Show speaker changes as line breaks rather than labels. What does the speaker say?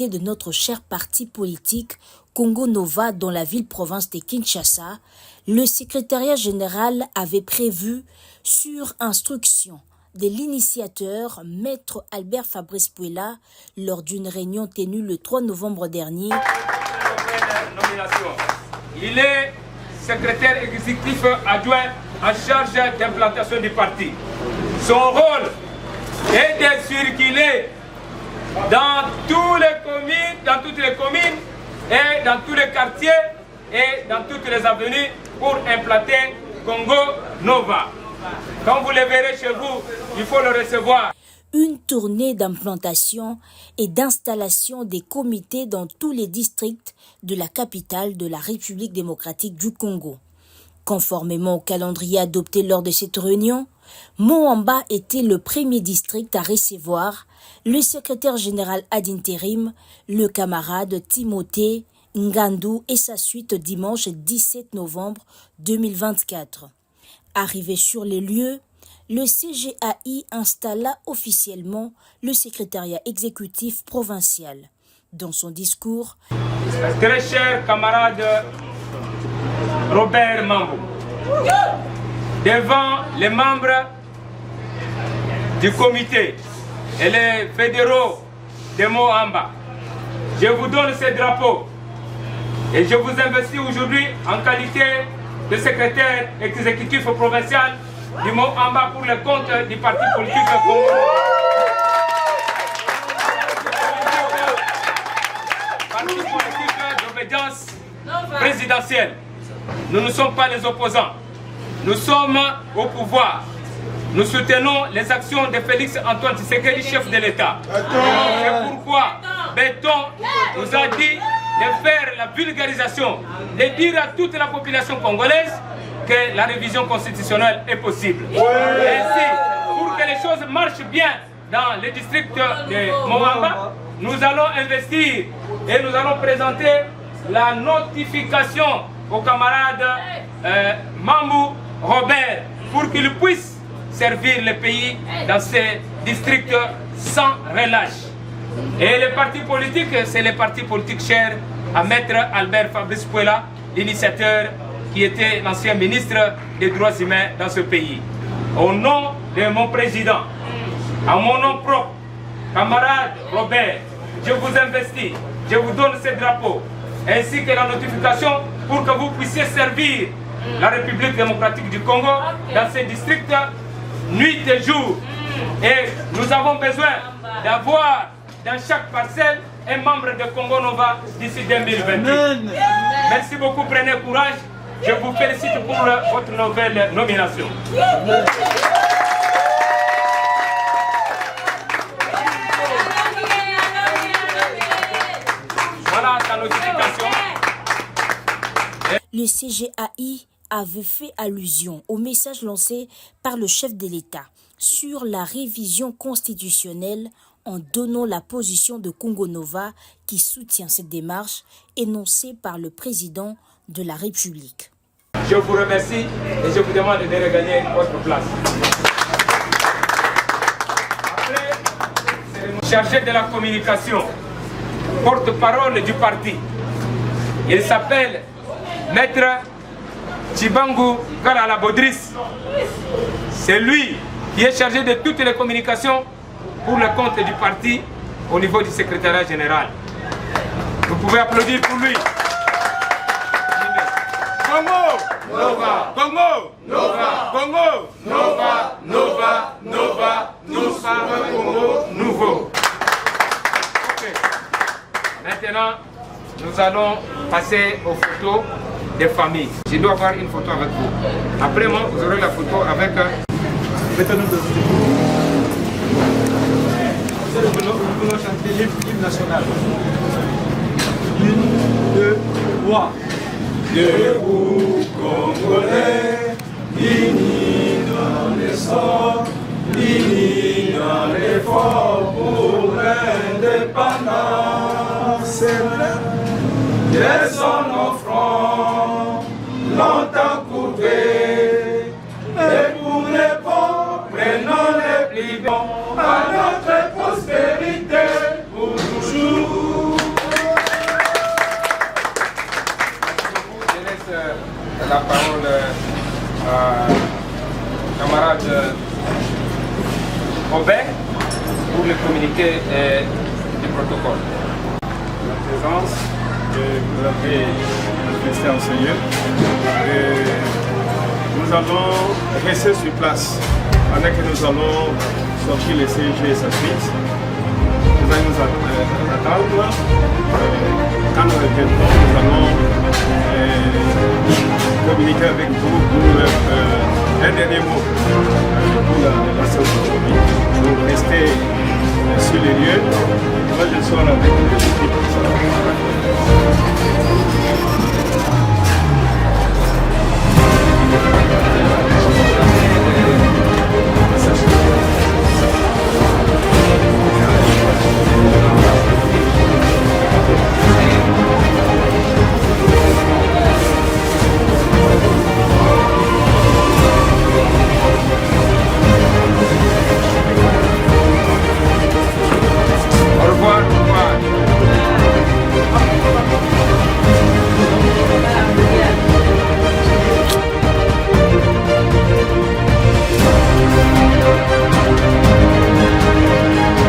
comité de notre cher parti politique Congo Nova dans la ville-province de Kinshasa, le secrétariat général avait prévu, sur instruction de l'initiateur, Maître Albert Fabrice Puela, lors d'une réunion tenue le 3 novembre dernier.
Il est secrétaire exécutif adjoint en charge d'implantation du parti. Son rôle est de circuler dans toutes les communes et dans tous les quartiers et dans toutes les avenues pour implanter Congo Nova. Quand vous le verrez chez vous, il faut le recevoir.
Une tournée d'implantation et d'installation des comités dans tous les districts de la capitale de la République démocratique du Congo. Conformément au calendrier adopté lors de cette réunion, Moamba était le premier district à recevoir le secrétaire général ad intérim, le camarade Timothée Ngandou et sa suite dimanche 17 novembre 2024. Arrivé sur les lieux, le CGAI installa officiellement le secrétariat exécutif provincial. Dans son discours,
très cher camarade Robert Mambou, devant les membres du comité et les fédéraux de Moamba, je vous donne ce drapeau et je vous investis aujourd'hui en qualité de secrétaire exécutif provincial du Moamba pour le compte du parti politique Congo. Parti politique d'obédience présidentielle. Nous ne sommes pas les opposants. Nous sommes au pouvoir. Nous soutenons les actions de Félix Antoine Tshisekedi, chef de l'État. C'est pourquoi Béton nous a dit de faire la vulgarisation, de dire à toute la population congolaise que la révision constitutionnelle est possible. Ainsi, pour que les choses marchent bien dans le district de Moamba, nous allons investir et nous allons présenter la notification au camarade Mambou Robert pour qu'il puisse servir le pays dans ces districts sans relâche. Et les partis politiques, c'est les partis politiques chers à Maître Albert Fabrice Puela, l'initiateur qui était l'ancien ministre des droits humains dans ce pays. Au nom de mon président, à mon nom propre, camarade Robert, je vous investis, je vous donne ce drapeau, ainsi que la notification pour que vous puissiez servir la République démocratique du Congo dans ces districts, nuit et jour. Et nous avons besoin d'avoir dans chaque parcelle un membre de Congo Nova d'ici 2028. Merci beaucoup, prenez courage. Je vous félicite pour votre nouvelle nomination. Voilà sa notification.
Le CGAI avait fait allusion au message lancé par le chef de l'État sur la révision constitutionnelle en donnant la position de Congo Nova qui soutient cette démarche énoncée par le président de la République.
Je vous remercie et je vous demande de regagner votre place. Après, c'est le chargé de la communication, porte-parole du parti. Il s'appelle Maître Chibangu Kalala Bodris. C'est lui qui est chargé de toutes les communications pour le compte du parti au niveau du secrétariat général. Vous pouvez applaudir pour lui. Congo Nova, Congo Nova, Congo Nova, Nova, Nova, nous sommes un Congo nouveau. Okay. Maintenant, nous allons passer aux photos des familles. Je dois avoir une photo avec vous. Après moi, vous aurez la photo avec... Nous allons chanter l'hymne national. 1, 2, 3. Debout Congolais, unis dans l'essor, unis dans l'effort pour l'indépendance. Laissons nos fronts longtemps courbés, et pour les pauvres, prenons les plus bons à notre prospérité pour toujours. la parole à camarade Robert pour le communiqué du protocole.
La présence, vous l'avez manifesté en Seigneur. Nous allons rester sur place pendant que nous allons sortir les CG et sa suite. Nous allons nous attendre. Quand nous reviendrons, nous allons communiquer avec vous pour un dernier mot pour la cérémonie. Donc restez sur les lieux. Moi je serai avec l'équipe.